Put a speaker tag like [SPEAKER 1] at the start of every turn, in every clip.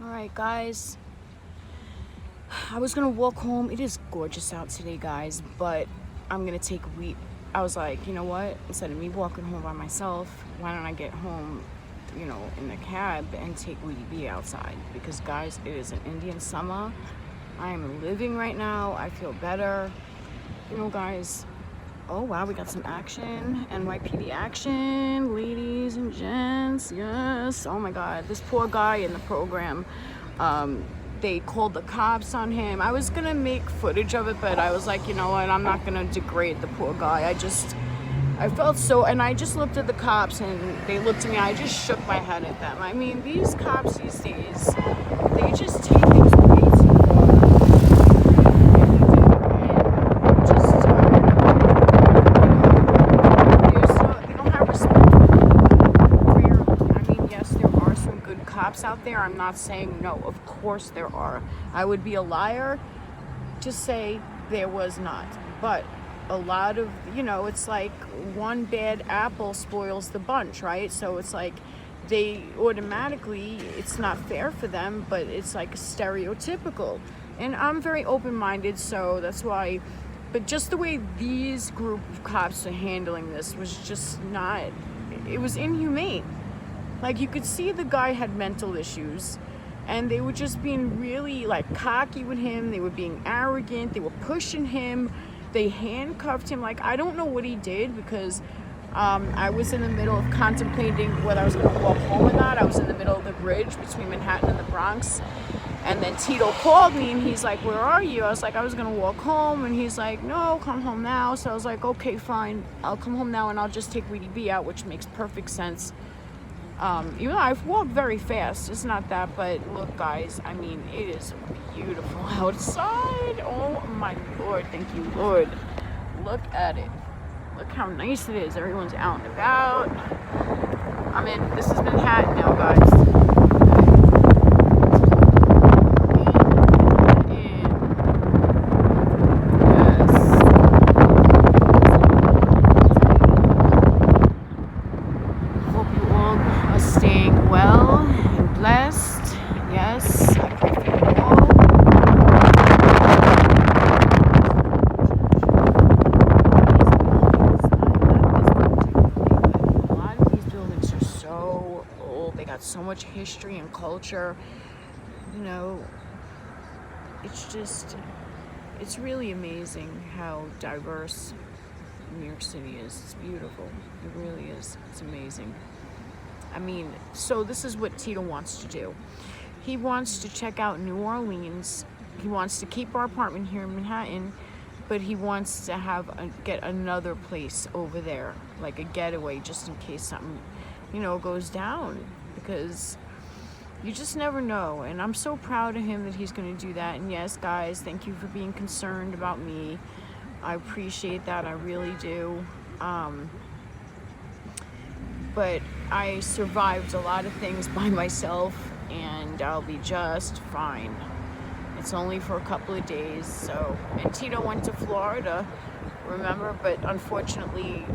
[SPEAKER 1] Alright guys, I was gonna walk home. It is gorgeous out today, guys, but I'm gonna take a week. I was like, you know what, instead of me walking home by myself, why don't I get home, in the cab and take Weedy B outside? Because guys, it is an Indian summer. I am living right now. I feel better. Guys, oh wow, we got some action. NYPD action, ladies and gents. Yes. Oh my god, this poor guy in the program, they called the cops on him. I was gonna make footage of it, but I was like, you know what, I'm not gonna degrade the poor guy. I felt so, and I just looked at the cops and they looked at me. I just shook my head at them. I mean, these cops these days, they just take things way too far. Out there. I'm not saying no, of course there are. I would be a liar to say there was not, but a lot of, it's like one bad apple spoils the bunch, right? So it's like they automatically, it's not fair for them, but it's like stereotypical. And I'm very open-minded, so that's why, but just the way these group of cops are handling this was just not, it was inhumane. Like, you could see the guy had mental issues, and they were just being really, like, cocky with him. They were being arrogant. They were pushing him. They handcuffed him. Like, I don't know what he did, because I was in the middle of contemplating whether I was going to walk home or not. I was in the middle of the bridge between Manhattan and the Bronx, and then Tito called me, and he's like, where are you? I was like, I was going to walk home, and he's like, no, come home now. So I was like, okay, fine. I'll come home now, and I'll just take Weedy B out, which makes perfect sense. Even though I've walked very fast, it's not that, but look guys, I mean, it is beautiful outside. Oh my Lord, thank you Lord. Look at it. Look how nice it is. Everyone's out and about. This is Manhattan now, guys. So much history and culture, it's really amazing how diverse New York City is. It's beautiful. It really is. It's amazing. So this is what Tito wants to do. He wants to check out New Orleans. He wants to keep our apartment here in Manhattan, but he wants to get another place over there, like a getaway, just in case something, goes down. Because you just never know, and I'm so proud of him that he's going to do that. And yes, guys, thank you for being concerned about me. I appreciate that, I really do. But I survived a lot of things by myself, and I'll be just fine. It's only for a couple of days. So, and Tito went to Florida, remember, but unfortunately,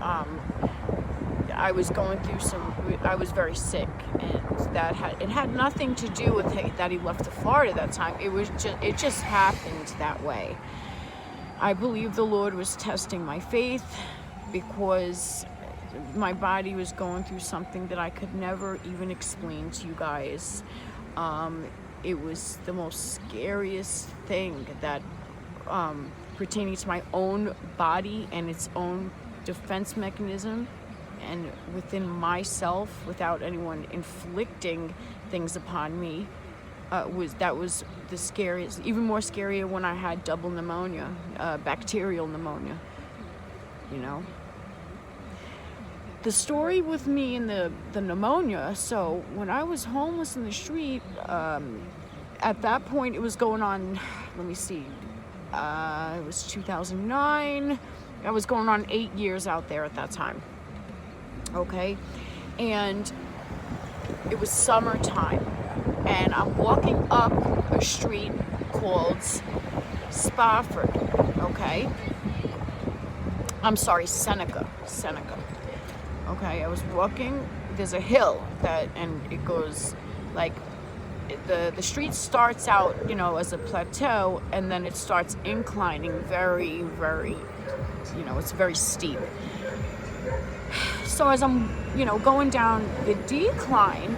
[SPEAKER 1] I was going through I was very sick, and it had nothing to do with that he left to Florida that time. It just happened that way. I believe the Lord was testing my faith, because my body was going through something that I could never even explain to you guys. It was the most scariest thing that pertaining to my own body and its own defense mechanism, and within myself, without anyone inflicting things upon me, was the scariest. Even more scarier when I had double pneumonia, bacterial pneumonia. The story with me and the pneumonia. So when I was homeless in the street, at that point it was going on. Let me see. It was 2009. I was going on 8 years out there at that time. Okay, and it was summertime, and I'm walking up a street called Spofford, okay? I'm sorry, Seneca. Okay, I was walking, there's a hill and it goes like the street starts out, you know, as a plateau, and then it starts inclining very, very, you know, it's very steep. So as I'm, you know, going down the decline,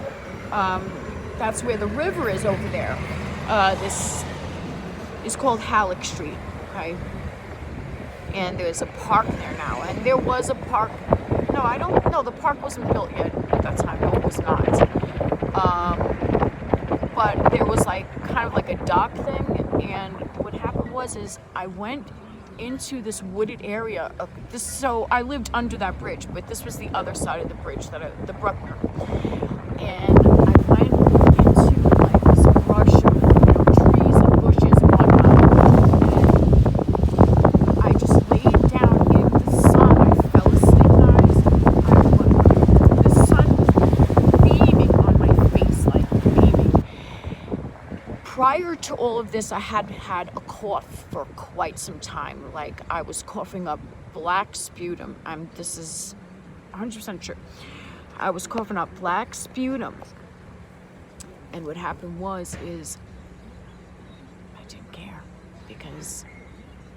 [SPEAKER 1] that's where the river is over there. This is called Halleck Street, okay? And there's a park there now. And there was a park, no, I don't know, the park wasn't built yet at that time. No, it was not. But there was like kind of like a dock thing. And what happened is I went into this wooded area. So I lived under that bridge, but this was the other side of the bridge, the Bruckner. And I went into like this brush of, you know, trees and bushes and whatnot. And I just laid down in the sun. I fell asleep, guys. The sun was beaming on my face, like beaming. Prior to all of this, I had had a cough for quite some time. Like, I was coughing up black sputum. This is 100% true. I was coughing up black sputum. And what happened is I didn't care, because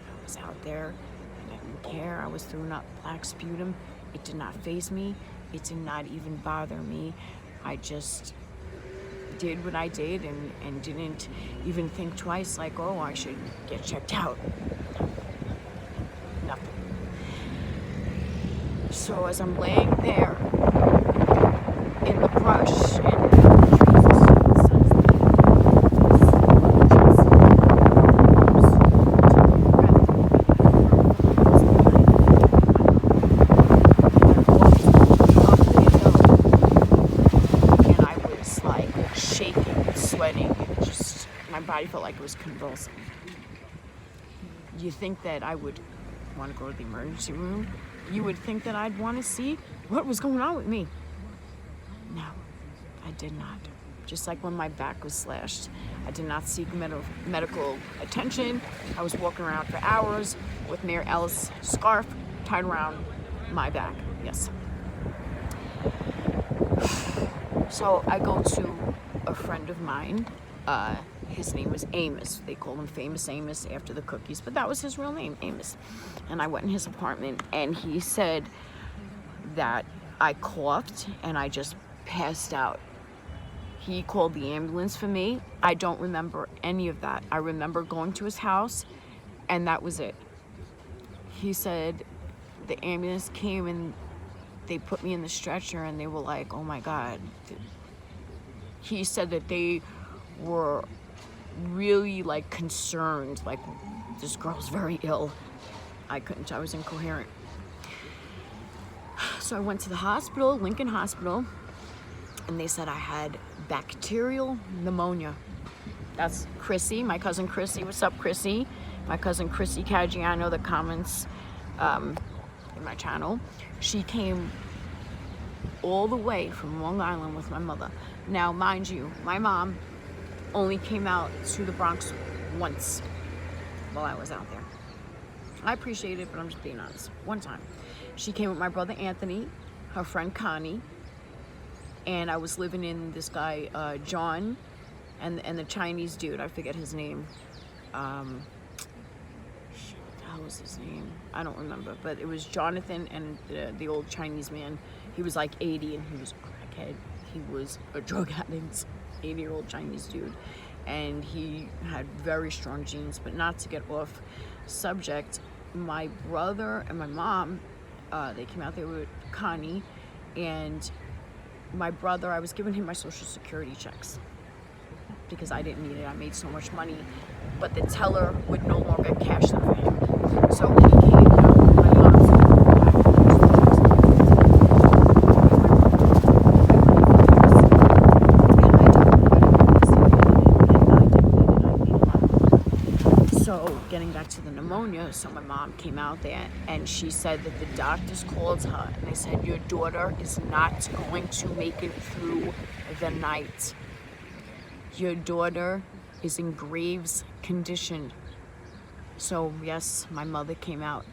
[SPEAKER 1] I was out there and I didn't care. I was throwing up black sputum. It did not faze me. It did not even bother me. I just did what I did and didn't even think twice, like, oh, I should get checked out. Nothing. So as I'm laying there in the brush and I felt like it was convulsing. You think that I would want to go to the emergency room? You would think that I'd want to see what was going on with me. No, I did not. Just like when my back was slashed, I did not seek medical attention. I was walking around for hours with Mayor Ellis' scarf tied around my back. Yes. So I go to a friend of mine. His name was Amos. They call him Famous Amos after the cookies, but that was his real name, Amos. And I went in his apartment, and he said that I coughed and I just passed out. He called the ambulance for me. I don't remember any of that. I remember going to his house, and that was it. He said the ambulance came and they put me in the stretcher, and they were like, oh my God. He said that they were really like concerned, like, this girl's very ill. I was incoherent. So I went to the hospital, Lincoln Hospital, and they said I had bacterial pneumonia. That's Chrissy, my cousin Chrissy. What's up, Chrissy? My cousin Chrissy Caggiano that comments in my channel. She came all the way from Long Island with my mother. Now, mind you, my mom only came out to the Bronx once while I was out there. I appreciate it, but I'm just being honest. One time. She came with my brother Anthony, her friend Connie, and I was living in this guy, John, and the Chinese dude, I forget his name. What the hell was his name? I don't remember, but it was Jonathan and the old Chinese man. He was like 80 and he was a crackhead. He was a drug addict, 80-year-old Chinese dude. And he had very strong genes, but not to get off subject. My brother and my mom, they came out there with Connie, and my brother, I was giving him my Social Security checks because I didn't need it. I made so much money, but the teller would no longer cash them for him. So when he came out, my mom said, getting back to the pneumonia, so my mom came out there and she said that the doctors called her and they said, your daughter is not going to make it through the night. Your daughter is in Graves' condition. So yes, my mother came out.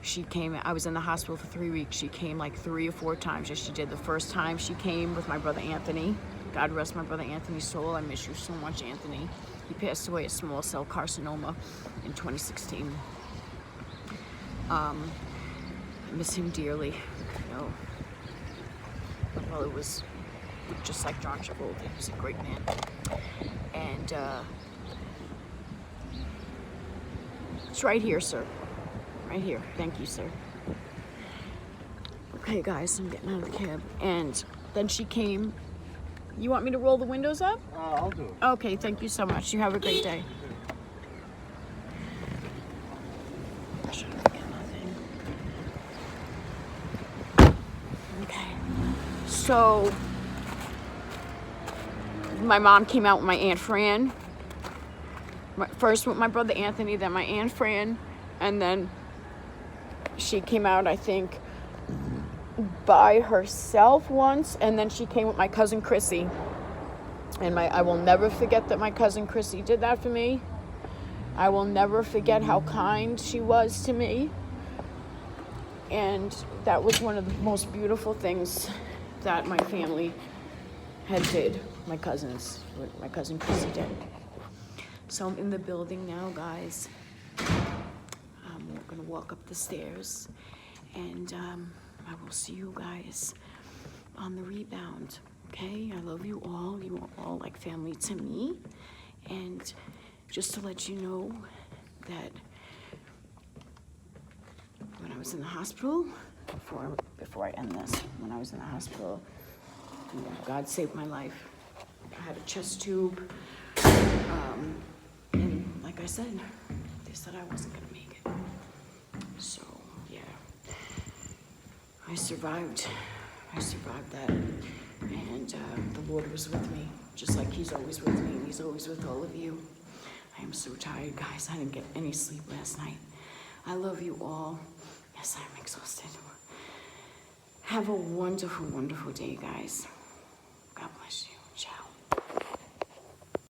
[SPEAKER 1] She came, I was in the hospital for 3 weeks. She came like 3 or 4 times. Yes, she did. The first time she came with my brother Anthony. God rest my brother Anthony's soul. I miss you so much, Anthony. He passed away of small cell carcinoma in 2016. I miss him dearly. You know, my brother was just like John Travolta. He was a great man. And it's right here, sir. Right here. Thank you, sir. Okay, guys, I'm getting out of the cab. And then she came. You want me to roll the windows up?
[SPEAKER 2] I'll do it.
[SPEAKER 1] Okay, thank you so much. You have a great day. I should forget nothing. Okay. So, my mom came out with my Aunt Fran. First with my brother Anthony, then my Aunt Fran, and then she came out, I think, by herself once, and then she came with my cousin Chrissy. And I will never forget that my cousin Chrissy did that for me. I will never forget how kind she was to me. And that was one of the most beautiful things that my family had did. My cousins, what my cousin Chrissy did. So I'm in the building now, guys. We're gonna walk up the stairs, and I will see you guys on the rebound. Okay, I love you all. You are all like family to me. And just to let you know that when I was in the hospital, before I end this, when I was in the hospital, you know, God saved my life. I had a chest tube, and like I said, they said I wasn't gonna make it. So yeah, I survived that, and the Lord was with me, just like He's always with me, and He's always with all of you. I am so tired, guys. I didn't get any sleep last night. I love you all. Yes, I'm exhausted. Have a wonderful, wonderful day, guys. God bless you.